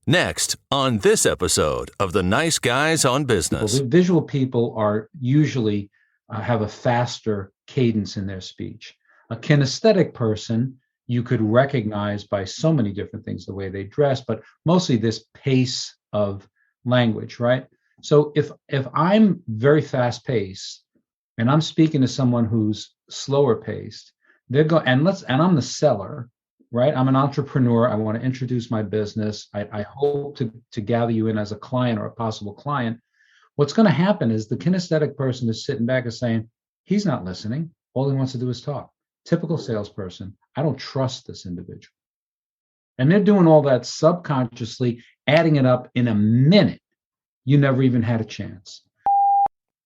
Next, on this episode of the Nice Guys on Business. Visual people are usually have a faster cadence in their speech. A kinesthetic person, you could recognize by so many different things, the way they dress, but mostly this pace of language, right? So if I'm very fast paced and I'm speaking to someone who's slower paced, and I'm the seller, right? I'm an entrepreneur. I want to introduce my business. I hope to gather you in as a client or a possible client. What's going to happen is the kinesthetic person is sitting back and saying, he's not listening. All he wants to do is talk. Typical salesperson. I don't trust this individual. And they're doing all that subconsciously, adding it up in a minute. You never even had a chance.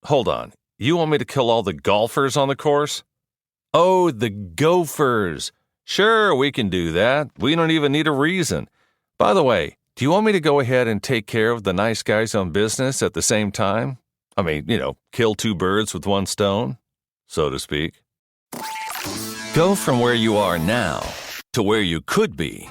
Hold on. You want me to kill all the golfers on the course? Oh, the gophers. Sure, we can do that. We don't even need a reason. By the way, do you want me to go ahead and take care of the nice guys on business at the same time? I mean, kill two birds with one stone, so to speak. Go from where you are now to where you could be.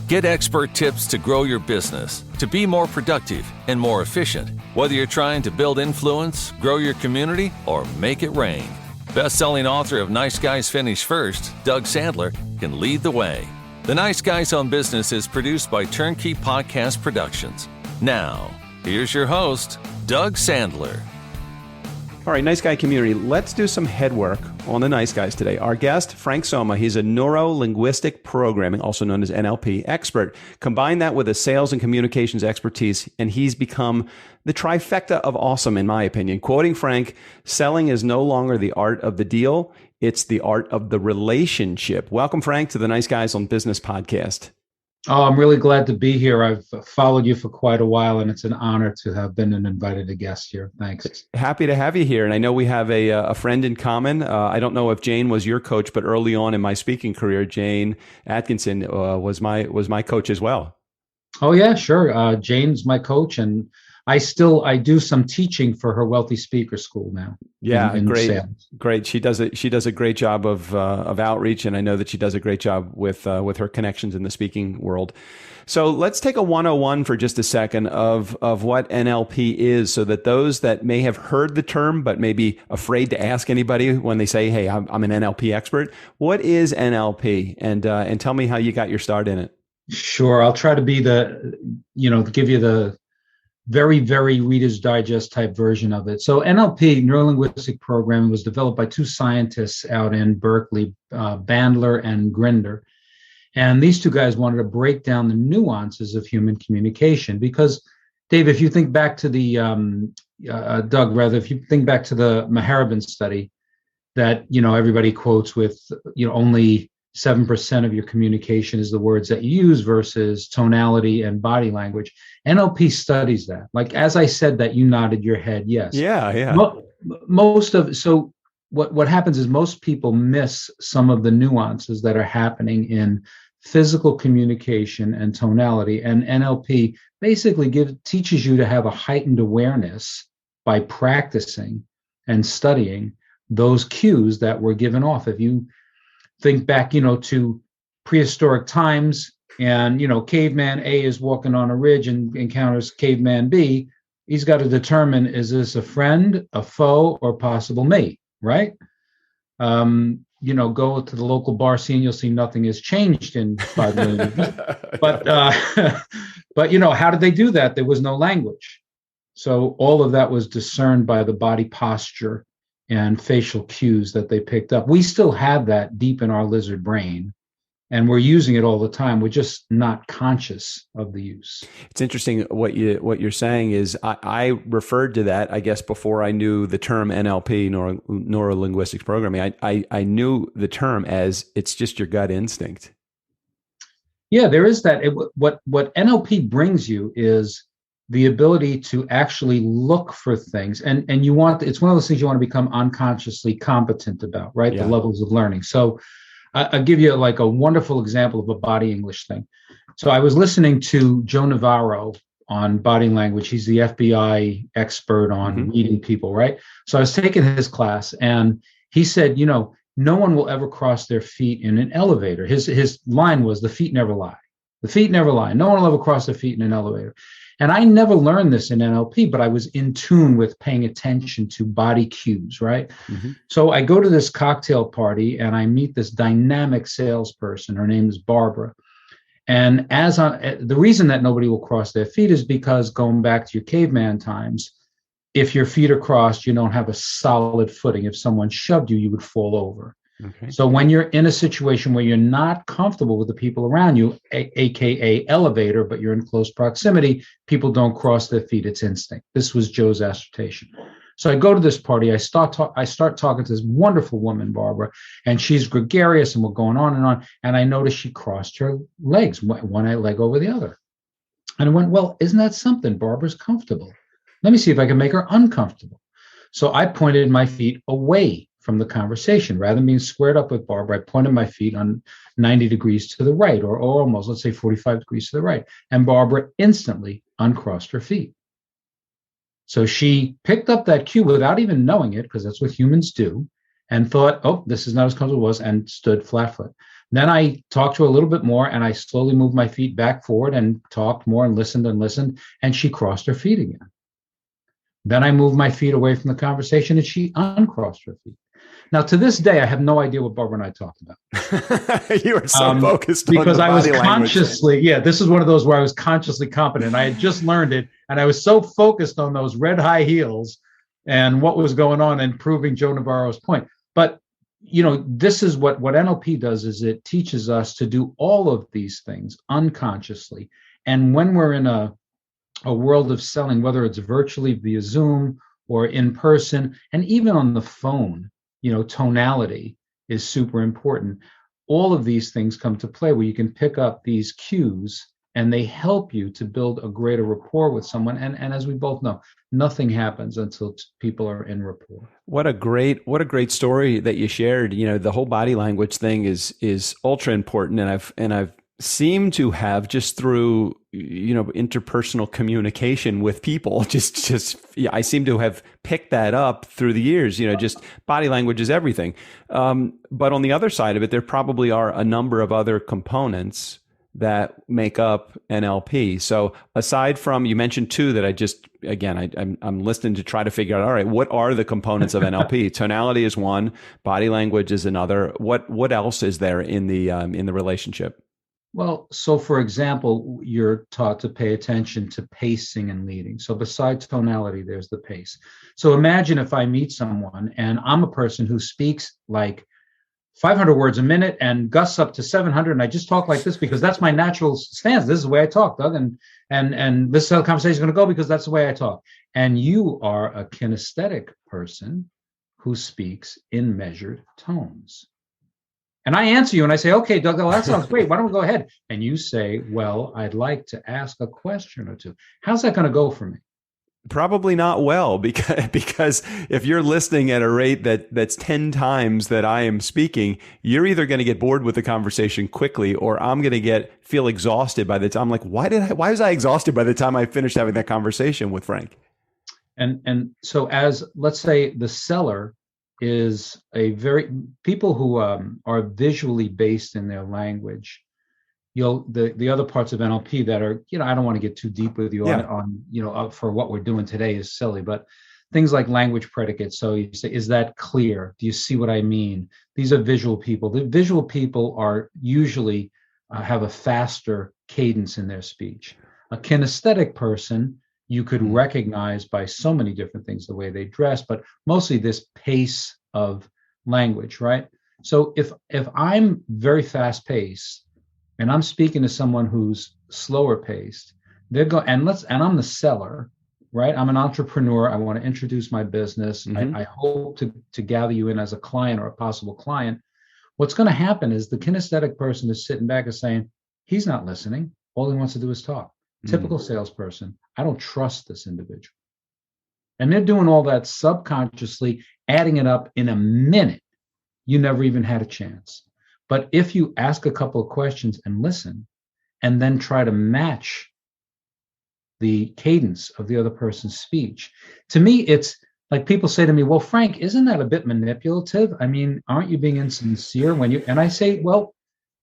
Get expert tips to grow your business, to be more productive and more efficient, whether you're trying to build influence, grow your community, or make it rain. Best-selling author of Nice Guys Finish First, Doug Sandler, can lead the way. The Nice Guys on Business is produced by Turnkey Podcast Productions. Now, here's your host, Doug Sandler. All right, Nice Guy community, let's do some head work on the Nice Guys today. Our guest, Frank Somma, he's a Neuro-Linguistic Programming, also known as NLP, expert. Combine that with a sales and communications expertise, and he's become the trifecta of awesome, in my opinion. Quoting Frank, selling is no longer the art of the deal, it's the art of the relationship. Welcome, Frank, to the Nice Guys on Business podcast. Oh, I'm really glad to be here. I've followed you for quite a while, and it's an honor to have been an invited guest here. Thanks. Happy to have you here. And I know we have a friend in common. I don't know if Jane was your coach, but early on in my speaking career, Jane Atkinson was my coach as well. Oh, yeah, sure. Jane's my coach, and I do some teaching for her Wealthy Speaker School now. Yeah, in great, sales. Great. She does a great job of outreach, and I know that she does a great job with her connections in the speaking world. So let's take a 101 for just a second of what NLP is, so that those that may have heard the term but may be afraid to ask anybody when they say, "Hey, I'm an NLP expert." What is NLP? And tell me how you got your start in it. Sure, I'll try to be give you the very, very Reader's Digest type version of it. So NLP, Neuro-Linguistic Programming, was developed by two scientists out in Berkeley, Bandler and Grinder. And these two guys wanted to break down the nuances of human communication. Because, Dave, if you think back to the, if you think back to the Maharibin study that, everybody quotes with, only 7% of your communication is the words that you use versus tonality and body language. NLP studies that. Like, as I said that, you nodded your head, yes. Yeah. So what happens is most people miss some of the nuances that are happening in physical communication and tonality. And NLP basically teaches you to have a heightened awareness by practicing and studying those cues that were given off. If you think back, to prehistoric times, and, caveman A is walking on a ridge and encounters caveman B, he's got to determine, is this a friend, a foe, or possible mate, right? Go to the local bar scene, you'll see nothing has changed in 5 million years. But how did they do that? There was no language. So all of that was discerned by the body posture and facial cues that they picked up. We still have that deep in our lizard brain, and we're using it all the time. We're just not conscious of the use. It's interesting what you're saying is I referred to that, I guess, before I knew the term NLP, Neuro-Linguistic Programming. I knew the term as it's just your gut instinct. Yeah, there is that. What NLP brings you is the ability to actually look for things. And it's one of those things you want to become unconsciously competent about, right? Yeah. The levels of learning. So I'll give you like a wonderful example of a body English thing. So I was listening to Joe Navarro on body language. He's the FBI expert on reading people, right? So I was taking his class, and he said, no one will ever cross their feet in an elevator. His line was, the feet never lie. The feet never lie. No one will ever cross their feet in an elevator. And I never learned this in NLP, but I was in tune with paying attention to body cues, right? Mm-hmm. So I go to this cocktail party and I meet this dynamic salesperson. Her name is Barbara. And the reason that nobody will cross their feet is because, going back to your caveman times, if your feet are crossed, you don't have a solid footing. If someone shoved you, you would fall over. Okay. So when you're in a situation where you're not comfortable with the people around you, aka elevator, but you're in close proximity, people don't cross their feet. It's instinct. This was Joe's assertion. So I go to this party. I start talking to this wonderful woman, Barbara, and she's gregarious, and we're going on. And I noticed she crossed her legs, one leg over the other. And I went, well, isn't that something? Barbara's comfortable. Let me see if I can make her uncomfortable. So I pointed my feet away from the conversation. Rather than being squared up with Barbara, I pointed my feet on 90 degrees to the right, or almost, let's say 45 degrees to the right. And Barbara instantly uncrossed her feet. So she picked up that cue without even knowing it, because that's what humans do, and thought, oh, this is not as comfortable as it was, and stood flat foot. Then I talked to her a little bit more, and I slowly moved my feet back forward and talked more and listened, and she crossed her feet again. Then I moved my feet away from the conversation, and she uncrossed her feet. Now, to this day, I have no idea what Barbara and I talked about. You were so focused on because the I was body consciously, this is one of those where I was consciously competent. I had just learned it, and I was so focused on those red high heels and what was going on and proving Joe Navarro's point. But, this is what NLP does, is it teaches us to do all of these things unconsciously. And when we're in a world of selling, whether it's virtually via Zoom or in person, and even on the phone, tonality is super important. All of these things come to play where you can pick up these cues, and they help you to build a greater rapport with someone. And as we both know, nothing happens until people are in rapport. What a great story that you shared. The whole body language thing is ultra important, and I've seemed to have, just through interpersonal communication with people, I seem to have picked that up through the years. Just body language is everything. But on the other side of it, there probably are a number of other components that make up NLP. So aside from, you mentioned two that I'm listening to try to figure out, all right, what are the components of NLP? Tonality is one, body language is another. What else is there in the relationship? Well, so for example, you're taught to pay attention to pacing and leading. So besides tonality, there's the pace. So imagine if I meet someone and I'm a person who speaks like 500 words a minute and gusts up to 700, and I just talk like this because that's my natural stance. This is the way I talk, Doug, and this is how the conversation is going to go because that's the way I talk. And you are a kinesthetic person who speaks in measured tones. And I answer you and I say, okay, Doug, well, that sounds great. Why don't we go ahead? And you say, well, I'd like to ask a question or two. How's that going to go for me? Probably not well, because if you're listening at a rate that's 10 times that I am speaking, you're either going to get bored with the conversation quickly, or I'm going to feel exhausted by the time. I'm like, why was I exhausted by the time I finished having that conversation with Frank? And so, as let's say the seller is people who are visually based in their language. The other parts of NLP that are, I don't want to get too deep with you on for what we're doing today is silly, but things like language predicates. So you say, is that clear? Do you see what I mean? These are visual people. The visual people are usually have a faster cadence in their speech. A kinesthetic person, you could recognize by so many different things, the way they dress, but mostly this pace of language, right? So if I'm very fast paced and I'm speaking to someone who's slower paced, and I'm the seller, right? I'm an entrepreneur. I want to introduce my business. I hope to gather you in as a client or a possible client. What's going to happen is the kinesthetic person is sitting back and saying, he's not listening. All he wants to do is talk. Typical salesperson. I don't trust this individual. And they're doing all that subconsciously, adding it up in a minute. You never even had a chance. But if you ask a couple of questions and listen, and then try to match the cadence of the other person's speech, to me, it's like people say to me, well, Frank, isn't that a bit manipulative? I mean, aren't you being insincere when you, and I say, well,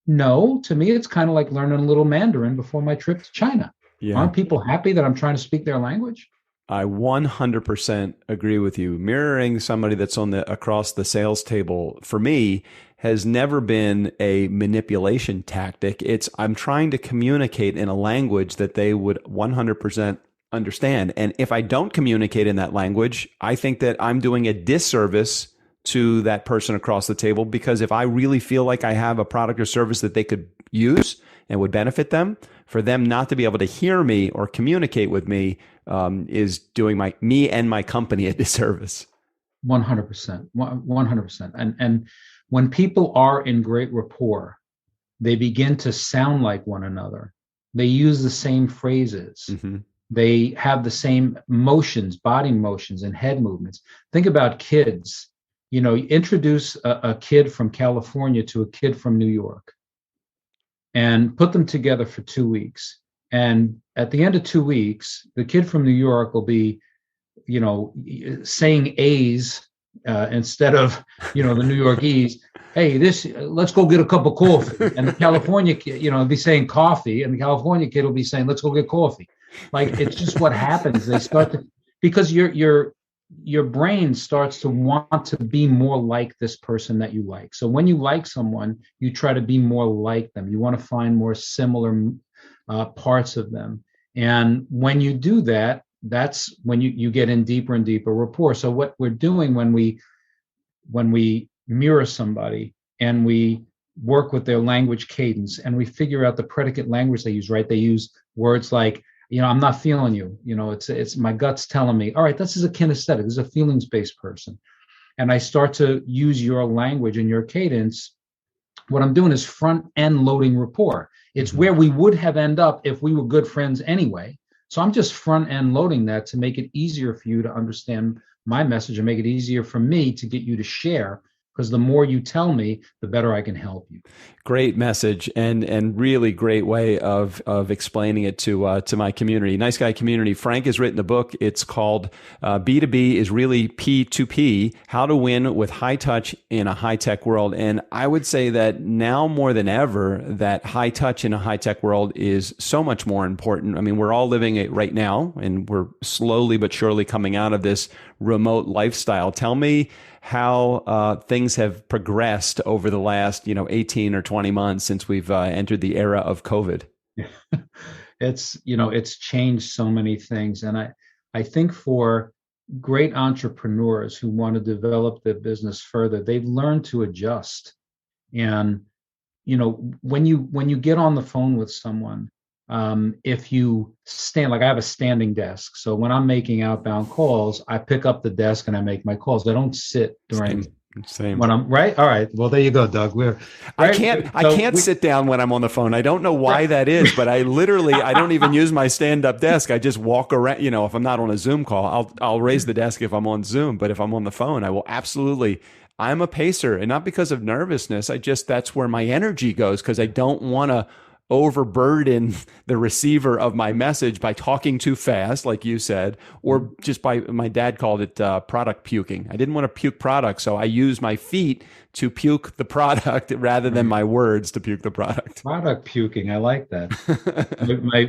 No, to me, it's kind of like learning a little Mandarin before my trip to China. Yeah. Aren't people happy that I'm trying to speak their language? I 100% agree with you. Mirroring somebody that's on the across the sales table for me has never been a manipulation tactic. It's I'm trying to communicate in a language that they would 100% understand. And if I don't communicate in that language, I think that I'm doing a disservice to that person across the table, because if I really feel like I have a product or service that they could use and would benefit them, for them not to be able to hear me or communicate with me is doing me and my company a disservice. 100%, 100%. And when people are in great rapport, they begin to sound like one another. They use the same phrases. Mm-hmm. They have the same motions, body motions, and head movements. Think about kids. Introduce a kid from California to a kid from New York and put them together for 2 weeks. And at the end of 2 weeks, the kid from New York will be, saying A's instead of, the New York E's. Hey, let's go get a cup of coffee. And the California kid, be saying coffee, and the California kid will be saying, let's go get coffee. Like, it's just what happens. They start to, because your brain starts to want to be more like this person that you like. So when you like someone, you try to be more like them. You want to find more similar parts of them. And when you do that, that's when you get in deeper and deeper rapport. So what we're doing when we mirror somebody and we work with their language cadence and we figure out the predicate language they use, right? They use words like, I'm not feeling you. It's my gut's telling me, all right, this is a kinesthetic, this is a feelings-based person. And I start to use your language and your cadence. What I'm doing is front end loading rapport. It's where we would have ended up if we were good friends anyway. So I'm just front end loading that to make it easier for you to understand my message and make it easier for me to get you to share. Because the more you tell me, the better I can help you. Great message and really great way of explaining it to my community, Nice Guy community. Frank has written a book. It's called B2B is really P2P, How to Win with High Touch in a High Tech World. And I would say that now more than ever, that high touch in a high tech world is so much more important. I mean, we're all living it right now, and we're slowly but surely coming out of this remote lifestyle. Tell me how things have progressed over the last 18 or 20 months since we've entered the era of COVID. It's changed so many things. And I think for great entrepreneurs who want to develop their business further, they've learned to adjust. And when you get on the phone with someone, if you stand, like I have a standing desk. So when I'm making outbound calls, I pick up the desk and I make my calls. I don't sit during Same. when I'm right. All right. Well, there you go, Doug. I can't sit down when I'm on the phone. I don't know why that is, but I don't even use my stand-up desk. I just walk around. If I'm not on a Zoom call, I'll raise the desk if I'm on Zoom. But if I'm on the phone, I will absolutely. I'm a pacer, and not because of nervousness. That's where my energy goes, because I don't want to overburden the receiver of my message by talking too fast, like you said, or just by, my dad called it product puking. I didn't want to puke product, so I use my feet to puke the product rather than my words to puke the product. Product puking, I like that.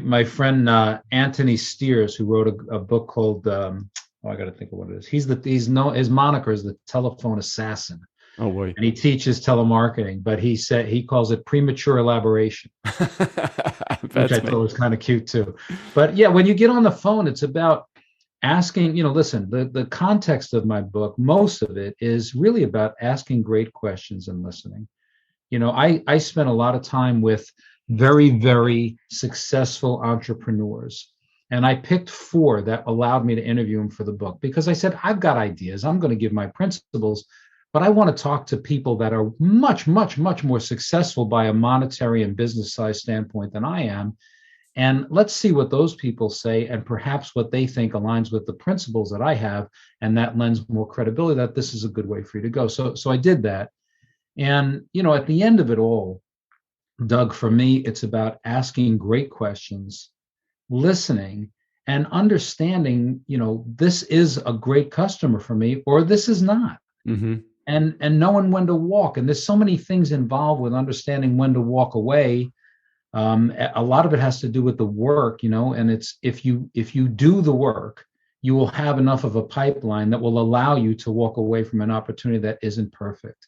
my friend Anthony Steers, who wrote a book called I got to think of what it is. His moniker is the telephone assassin. Oh boy! And he teaches telemarketing, but he calls it premature elaboration, which I thought was kind of cute too. But yeah, when you get on the phone, it's about asking. Listen, the context of my book, most of it is really about asking great questions and listening. I spent a lot of time with very, very successful entrepreneurs, and I picked 4 that allowed me to interview them for the book, because I said, I've got ideas. I'm going to give my principles. But I want to talk to people that are much, much, much more successful by a monetary and business size standpoint than I am. And let's see what those people say, and perhaps what they think aligns with the principles that I have. And that lends more credibility that this is a good way for you to go. So I did that. And, at the end of it all, Doug, for me, it's about asking great questions, listening, and understanding, this is a great customer for me, or this is not. Mm-hmm. and knowing when to walk. And there's so many things involved with understanding when to walk away. A lot of it has to do with the work, and it's if you do the work, you will have enough of a pipeline that will allow you to walk away from an opportunity that isn't perfect.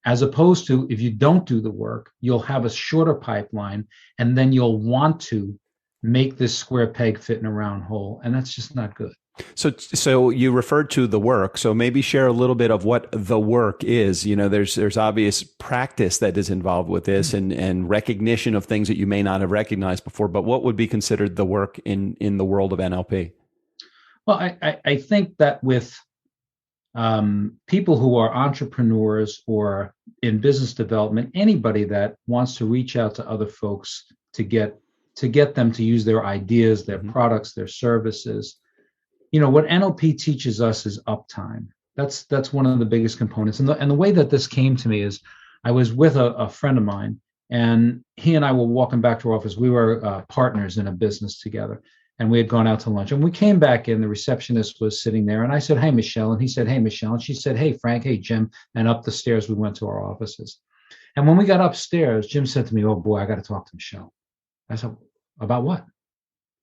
As opposed to if you don't do the work, you'll have a shorter pipeline, and then you'll want to make this square peg fit in a round hole, and that's just not good. So you referred to the work. So maybe share a little bit of what the work is. There's obvious practice that is involved with this, and recognition of things that you may not have recognized before. But what would be considered the work in the world of NLP? Well, I think that with people who are entrepreneurs or in business development, anybody that wants to reach out to other folks to get them to use their ideas, their products, their services. What NLP teaches us is uptime. That's one of the biggest components. And the way that this came to me is I was with a friend of mine, and he and I were walking back to our office. We were partners in a business together, and we had gone out to lunch. And we came back in, the receptionist was sitting there, and I said, "Hey, Michelle." And he said, "Hey, Michelle." And she said, "Hey, Frank. Hey, Jim." And up the stairs, we went to our offices. And when we got upstairs, Jim said to me, "Oh boy, I got to talk to Michelle." I said, "About what?"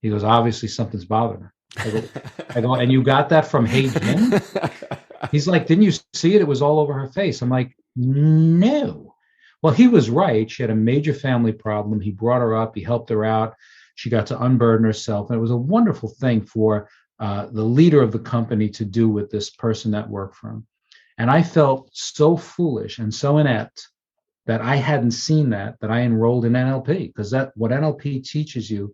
He goes, "Obviously something's bothering her." I go, "And you got that from Hey Jim?" He's like, "Didn't you see it? It was all over her face." I'm like, "No." Well, he was right. She had a major family problem. He brought her up. He helped her out. She got to unburden herself. And it was a wonderful thing for the leader of the company to do with this person that worked for him. And I felt so foolish and so inept that I hadn't seen that I enrolled in NLP, because what NLP teaches you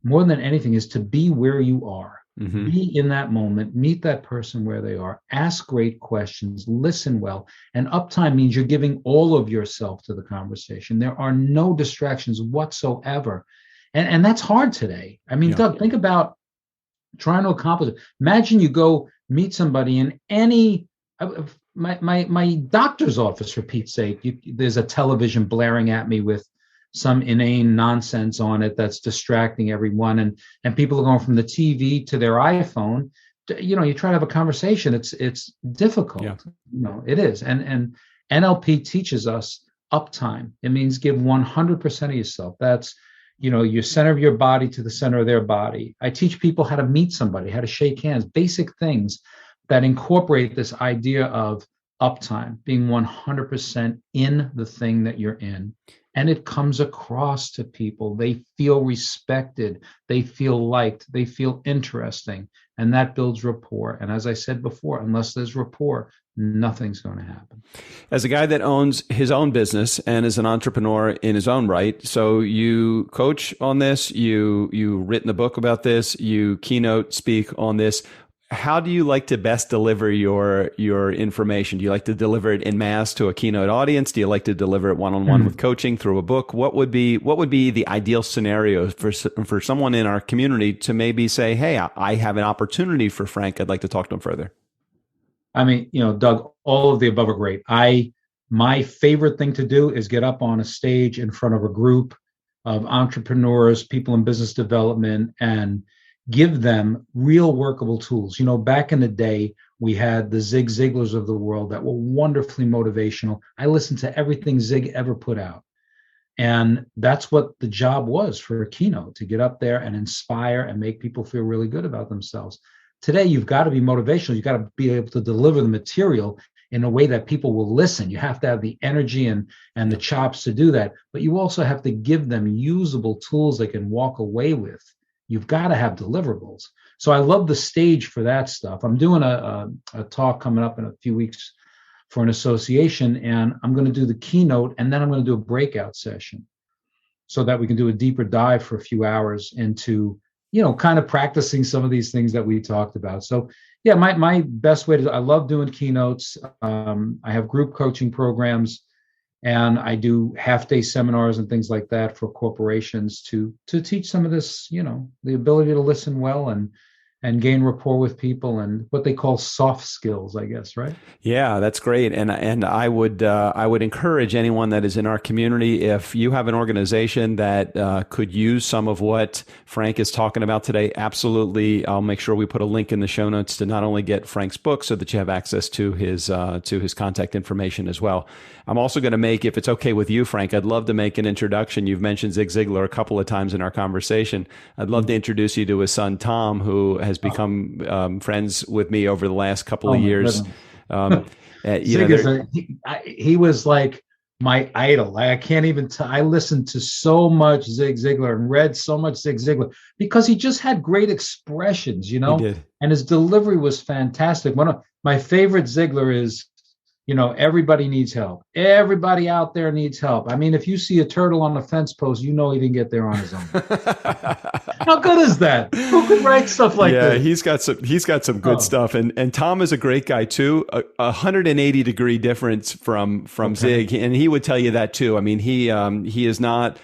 more than anything is to be where you are. Be in that moment, meet that person where they are, ask great questions, listen well. And uptime means you're giving all of yourself to the conversation. There are no distractions whatsoever. And that's hard today. I mean, Doug, think about trying to accomplish it. Imagine you go meet somebody in any, my doctor's office, for Pete's sake, there's a television blaring at me with some inane nonsense on it that's distracting everyone, and people are going from the TV to their iPhone. You try to have a conversation. It's difficult. It is. And NLP teaches us uptime. It means give 100% of yourself. That's you center your body to the center of their body. I teach people how to meet somebody, how to shake hands, basic things that incorporate this idea of uptime, being 100% in the thing that you're in. And it comes across to people. They feel respected. They feel liked. They feel interesting. And that builds rapport. And as I said before, unless there's rapport, nothing's going to happen. As a guy that owns his own business and is an entrepreneur in his own right, so you coach on this, you've written a book about this, you keynote speak on this. How do you like to best deliver your information? Do you like to deliver it en masse to a keynote audience? Do you like to deliver it one-on-one with coaching through a book? What would be the ideal scenario for someone in our community to maybe say, "Hey, I have an opportunity for Frank. I'd like to talk to him further"? I mean, Doug, all of the above are great. My favorite thing to do is get up on a stage in front of a group of entrepreneurs, people in business development, and give them real workable tools. Back in the day, we had the Zig Ziglars of the world that were wonderfully motivational. I listened to everything Zig ever put out. And that's what the job was for a keynote, to get up there and inspire and make people feel really good about themselves. Today, you've got to be motivational. You've got to be able to deliver the material in a way that people will listen. You have to have the energy and the chops to do that. But you also have to give them usable tools they can walk away with. You've got to have deliverables. So I love the stage for that stuff. I'm doing a talk coming up in a few weeks for an association, and I'm going to do the keynote, and then I'm going to do a breakout session so that we can do a deeper dive for a few hours into, kind of practicing some of these things that we talked about. So yeah, my best way I love doing keynotes. I have group coaching programs, and I do half-day seminars and things like that for corporations to teach some of this, the ability to listen well and and gain rapport with people and what they call soft skills, I guess, right? Yeah, that's great. And I would encourage anyone that is in our community, if you have an organization that could use some of what Frank is talking about today, absolutely. I'll make sure we put a link in the show notes to not only get Frank's book so that you have access to his contact information as well. I'm also going to make, if it's okay with you, Frank, I'd love to make an introduction. You've mentioned Zig Ziglar a couple of times in our conversation. I'd love to introduce you to his son, Tom, who has become friends with me over the last couple of years. He was like my idol. I can't even I listened to so much Zig Ziglar and read so much Zig Ziglar because he just had great expressions, He did. and his delivery was fantastic. One of my favorite Ziglar is, everybody needs help. Everybody out there needs help. I mean, if you see a turtle on a fence post, he didn't get there on his own. How good is that? Who could write stuff like that? Yeah, he's got some good stuff, and Tom is a great guy too. 180-degree difference from Zig, and he would tell you that too. I mean, he is not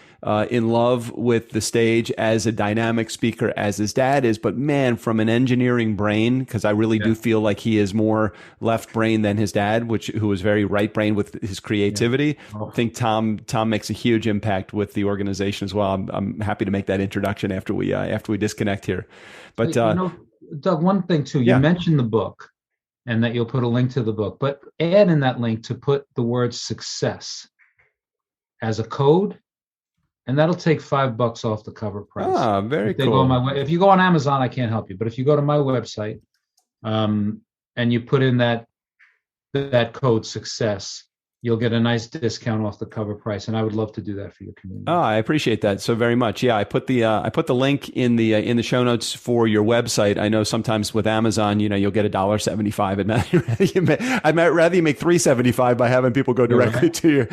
in love with the stage as a dynamic speaker as his dad is, but man, from an engineering brain, because I really do feel like he is more left brain than his dad, who was very right brain with his creativity. I think Tom makes a huge impact with the organization as well. I'm happy to make that introduction after we disconnect here. But Doug, one thing too, you mentioned the book and that you'll put a link to the book, but add in that link to put the word success as a code. And that'll take $5 off the cover price. Ah, very cool. If you go on Amazon, I can't help you. But if you go to my website and you put in that code success, you'll get a nice discount off the cover price. And I would love to do that for your community. Oh, I appreciate that so very much. Yeah, I put the link in the show notes for your website. I know sometimes with Amazon, you'll get $1.75. I'd rather you make $3.75 by having people go directly to your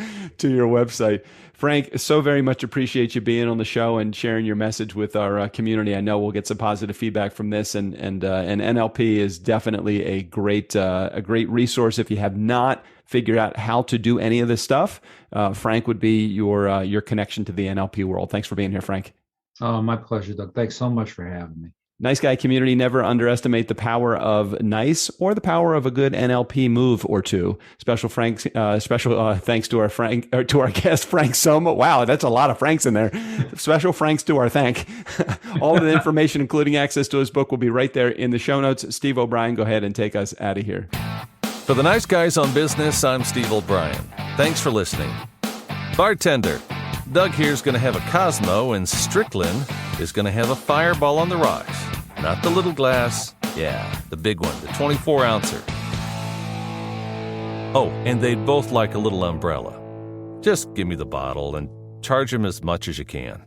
website. Frank, so very much appreciate you being on the show and sharing your message with our community. I know we'll get some positive feedback from this, and NLP is definitely a great resource. If you have not figured out how to do any of this stuff, Frank would be your connection to the NLP world. Thanks for being here, Frank. Oh, my pleasure, Doug. Thanks so much for having me. Nice Guy community, never underestimate the power of nice or the power of a good NLP move or two. Special thanks to our guest Frank Somma. Wow, that's a lot of Franks in there. Special thanks to our thank. All of the information, including access to his book, will be right there in the show notes. Steve O'Brien, go ahead and take us out of here. For the Nice Guys on Business, I'm Steve O'Brien. Thanks for listening. Bartender, Doug here's going to have a Cosmo, and Strickland is going to have a Fireball on the rocks. Not the little glass. Yeah, the big one, the 24-ouncer. Oh, and they'd both like a little umbrella. Just give me the bottle and charge them as much as you can.